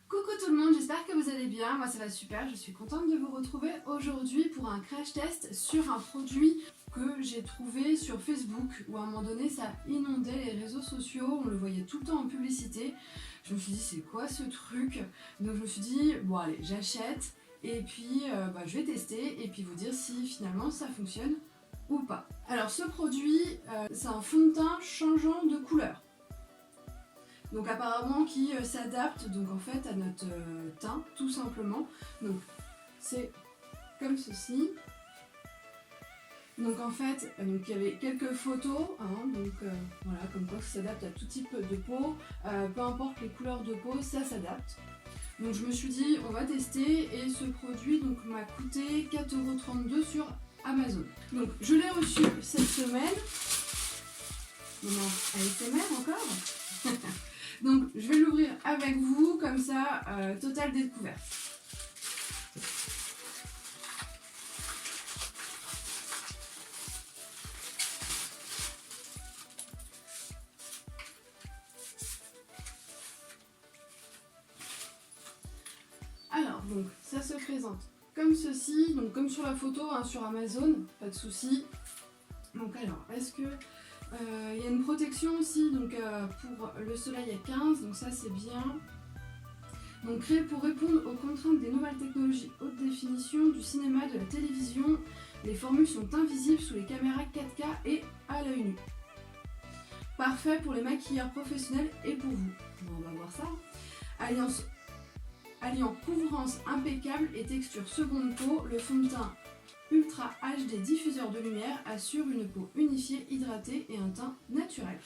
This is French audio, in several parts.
Coucou tout le monde, j'espère que vous allez bien, moi ça va super, je suis contente de vous retrouver aujourd'hui pour un crash test sur un produit que j'ai trouvé sur Facebook où à un moment donné ça inondait les réseaux sociaux, on le voyait tout le temps en publicité. Je me suis dit c'est quoi ce truc? Donc je me suis dit bon allez j'achète et puis je vais tester et puis vous dire si finalement ça fonctionne ou pas. Alors ce produit c'est un fond de teint changeant de couleur. Donc apparemment qui s'adapte donc en fait à notre teint tout simplement. Donc c'est comme ceci. Donc en fait donc il y avait quelques photos donc voilà comme quoi ça s'adapte à tout type de peau, peu importe les couleurs de peau ça s'adapte. Donc je me suis dit on va tester et ce produit donc m'a coûté 4,32 € sur Amazon. Donc je l'ai reçu cette semaine. Moment ASMR encore. Donc je vais l'ouvrir avec vous, comme ça, totale découverte. Alors donc ça se présente comme ceci, donc comme sur la photo sur Amazon, pas de souci. Donc alors, est-ce que il y a une protection aussi donc pour le soleil à 15, donc ça c'est bien. Donc créé pour répondre aux contraintes des nouvelles technologies haute définition, du cinéma, de la télévision, les formules sont invisibles sous les caméras 4K et à l'œil nu. Parfait pour les maquilleurs professionnels et pour vous. Bon, on va voir ça. Alliant couvrance impeccable et texture seconde peau, le fond de teint Ultra HD diffuseur de lumière assure une peau unifiée, hydratée et un teint naturel.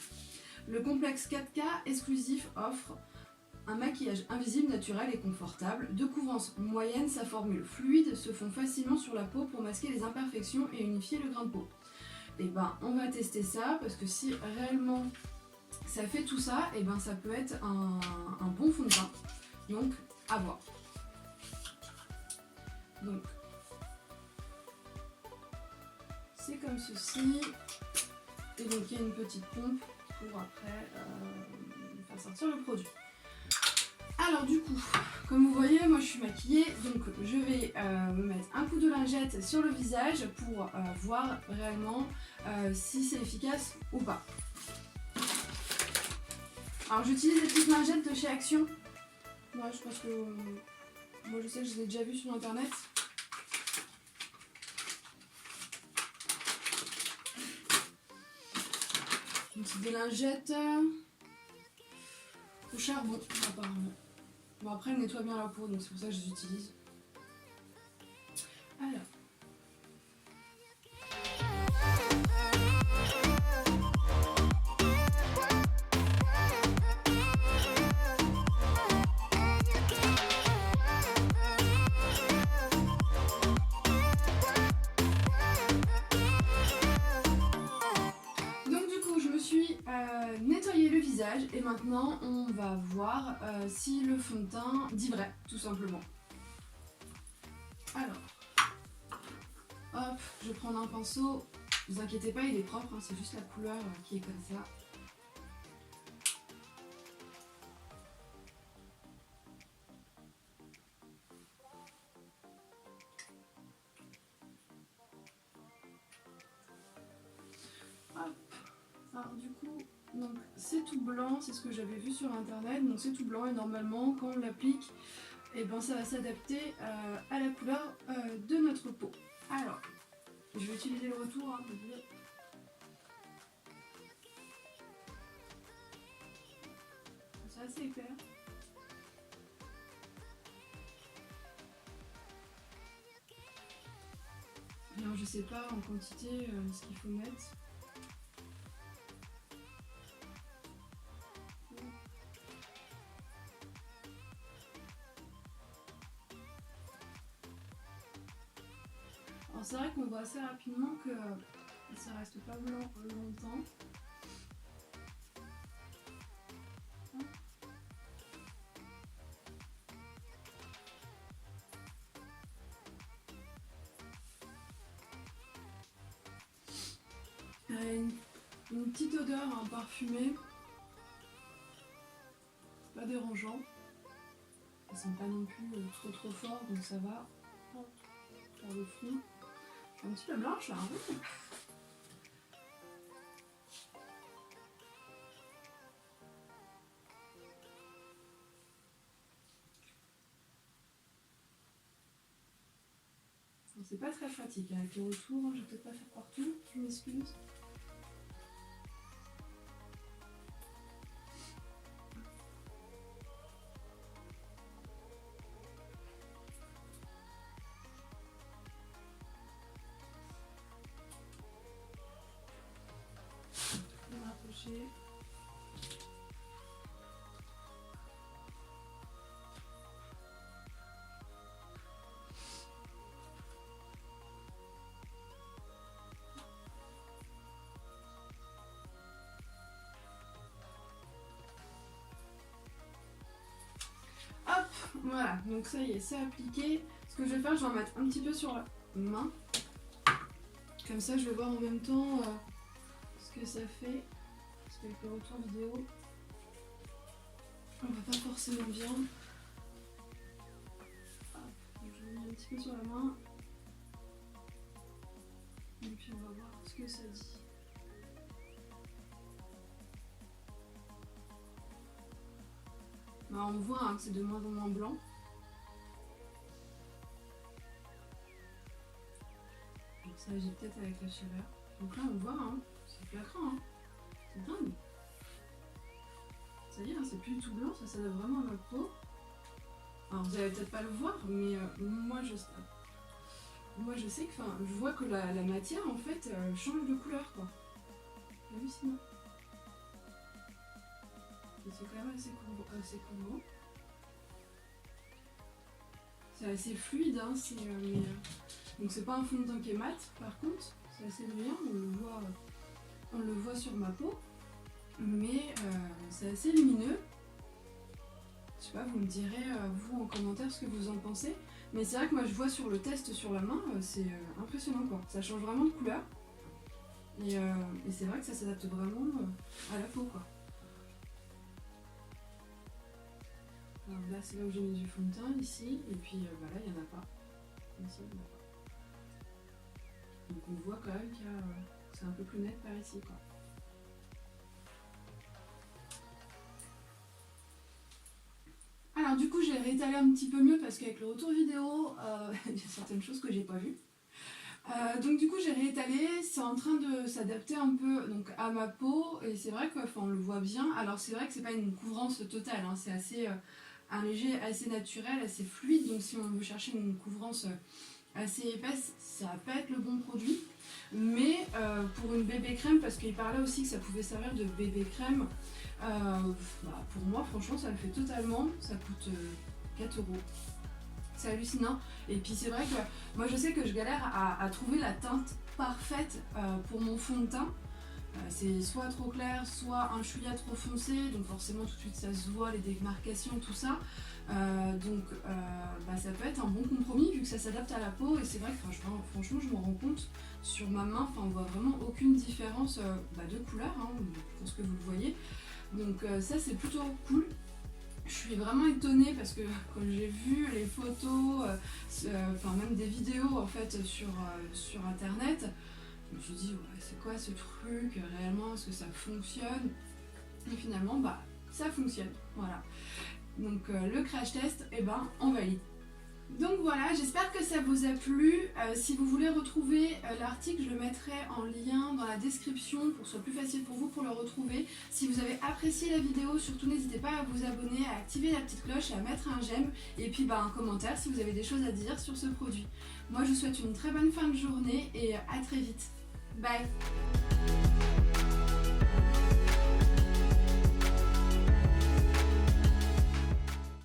Le complexe 4K exclusif offre un maquillage invisible, naturel et confortable. De couvrance moyenne, sa formule fluide se fond facilement sur la peau pour masquer les imperfections et unifier le grain de peau. Et ben on va tester ça parce que si réellement ça fait tout ça, et ben ça peut être un bon fond de teint. Donc à voir. Donc c'est comme ceci, et donc il y a une petite pompe pour après faire sortir le produit. Alors du coup, comme vous voyez, moi je suis maquillée, donc je vais me mettre un coup de lingette sur le visage pour voir réellement si c'est efficace ou pas. Alors j'utilise les petites lingettes de chez Action. Ouais, je pense que moi je sais que je les ai déjà vues sur internet. Donc c'est des lingettes au charbon apparemment. Bon après elles nettoient bien la peau donc c'est pour ça que je les utilise. Alors. Nettoyer le visage et maintenant on va voir si le fond de teint dit vrai tout simplement. Alors hop, je vais prendre un pinceau, ne vous inquiétez pas il est propre, c'est juste la couleur qui est comme ça. Hop. Alors du coup donc c'est tout blanc, c'est ce que j'avais vu sur internet, donc c'est tout blanc et normalement quand on l'applique, et ben ça va s'adapter à la couleur de notre peau. Alors, je vais utiliser le retour c'est assez clair. Alors je sais pas en quantité ce qu'il faut mettre. Alors c'est vrai qu'on voit assez rapidement que ça reste pas blanc longtemps. Une petite odeur parfumée, pas dérangeant. Ça sent pas non plus trop fort, donc ça va. Hop, faire le fond. Je suis un petit peu blanche là, hein. C'est pas très pratique avec le retour, je vais peut-être pas faire partout, je m'excuse. Je vais rapprocher. Voilà, donc ça y est, c'est appliqué. Ce que je vais faire, je vais en mettre un petit peu sur la main. Comme ça, je vais voir en même temps ce que ça fait. Parce qu'avec le retour vidéo, on va pas forcément bien. Hop, donc je vais mettre un petit peu sur la main. Et puis on va voir ce que ça dit. Bah, on voit hein, que c'est de moins en moins blanc. Donc ça agit peut-être avec la chaleur. Donc là on voit, hein, c'est flagrant, hein. C'est dingue. Ça y est, hein, c'est plus du tout blanc, ça s'adapte vraiment à votre peau. Alors vous allez peut-être pas le voir, mais moi je sais que, je vois que la matière en fait change de couleur quoi. Hallucinant. C'est quand même assez courant. C'est assez fluide, hein, donc c'est pas un fond de teint qui est mat, par contre, c'est assez brillant, on le voit sur ma peau, mais c'est assez lumineux. Je sais pas, vous me direz, vous en commentaire ce que vous en pensez, mais c'est vrai que moi je vois sur le test sur la main, c'est impressionnant quoi, ça change vraiment de couleur, et c'est vrai que ça s'adapte vraiment à la peau quoi. Alors là c'est là où j'ai mis du fond de teint ici, et puis là il n'y en a pas. Ici il n'y en a pas. Donc on voit quand même que c'est un peu plus net par ici quoi. Alors du coup j'ai réétalé un petit peu mieux parce qu'avec le retour vidéo, il y a certaines choses que j'ai pas vues. Donc du coup j'ai réétalé, c'est en train de s'adapter un peu donc, à ma peau, et c'est vrai qu'on le voit bien. Alors c'est vrai que c'est pas une couvrance totale, hein, c'est assez un léger assez naturel, assez fluide, donc si on veut chercher une couvrance assez épaisse, ça va pas être le bon produit. Mais pour une bébé crème, parce qu'il parlait aussi que ça pouvait servir de bébé crème, pour moi franchement ça le fait totalement, ça coûte 4 €. C'est hallucinant. Et puis c'est vrai que moi je sais que je galère à trouver la teinte parfaite pour mon fond de teint. C'est soit trop clair, soit un chouïa trop foncé, donc forcément tout de suite ça se voit, les démarcations, tout ça. Donc ça peut être un bon compromis vu que ça s'adapte à la peau, et c'est vrai que franchement je me rends compte sur ma main, on voit vraiment aucune différence de couleur, hein, je pense que vous le voyez. Donc ça c'est plutôt cool. Je suis vraiment étonnée parce que quand j'ai vu les photos, même des vidéos en fait sur internet, je me suis dit ouais, c'est quoi ce truc réellement, est-ce que ça fonctionne? Et finalement ça fonctionne, voilà. Donc le crash test, on valide. Donc voilà, j'espère que ça vous a plu. Si vous voulez retrouver l'article, je le mettrai en lien dans la description pour que ce soit plus facile pour vous pour le retrouver. Si vous avez apprécié la vidéo, surtout n'hésitez pas à vous abonner, à activer la petite cloche et à mettre un j'aime. Et puis un commentaire si vous avez des choses à dire sur ce produit. Moi je vous souhaite une très bonne fin de journée et à très vite. Bye!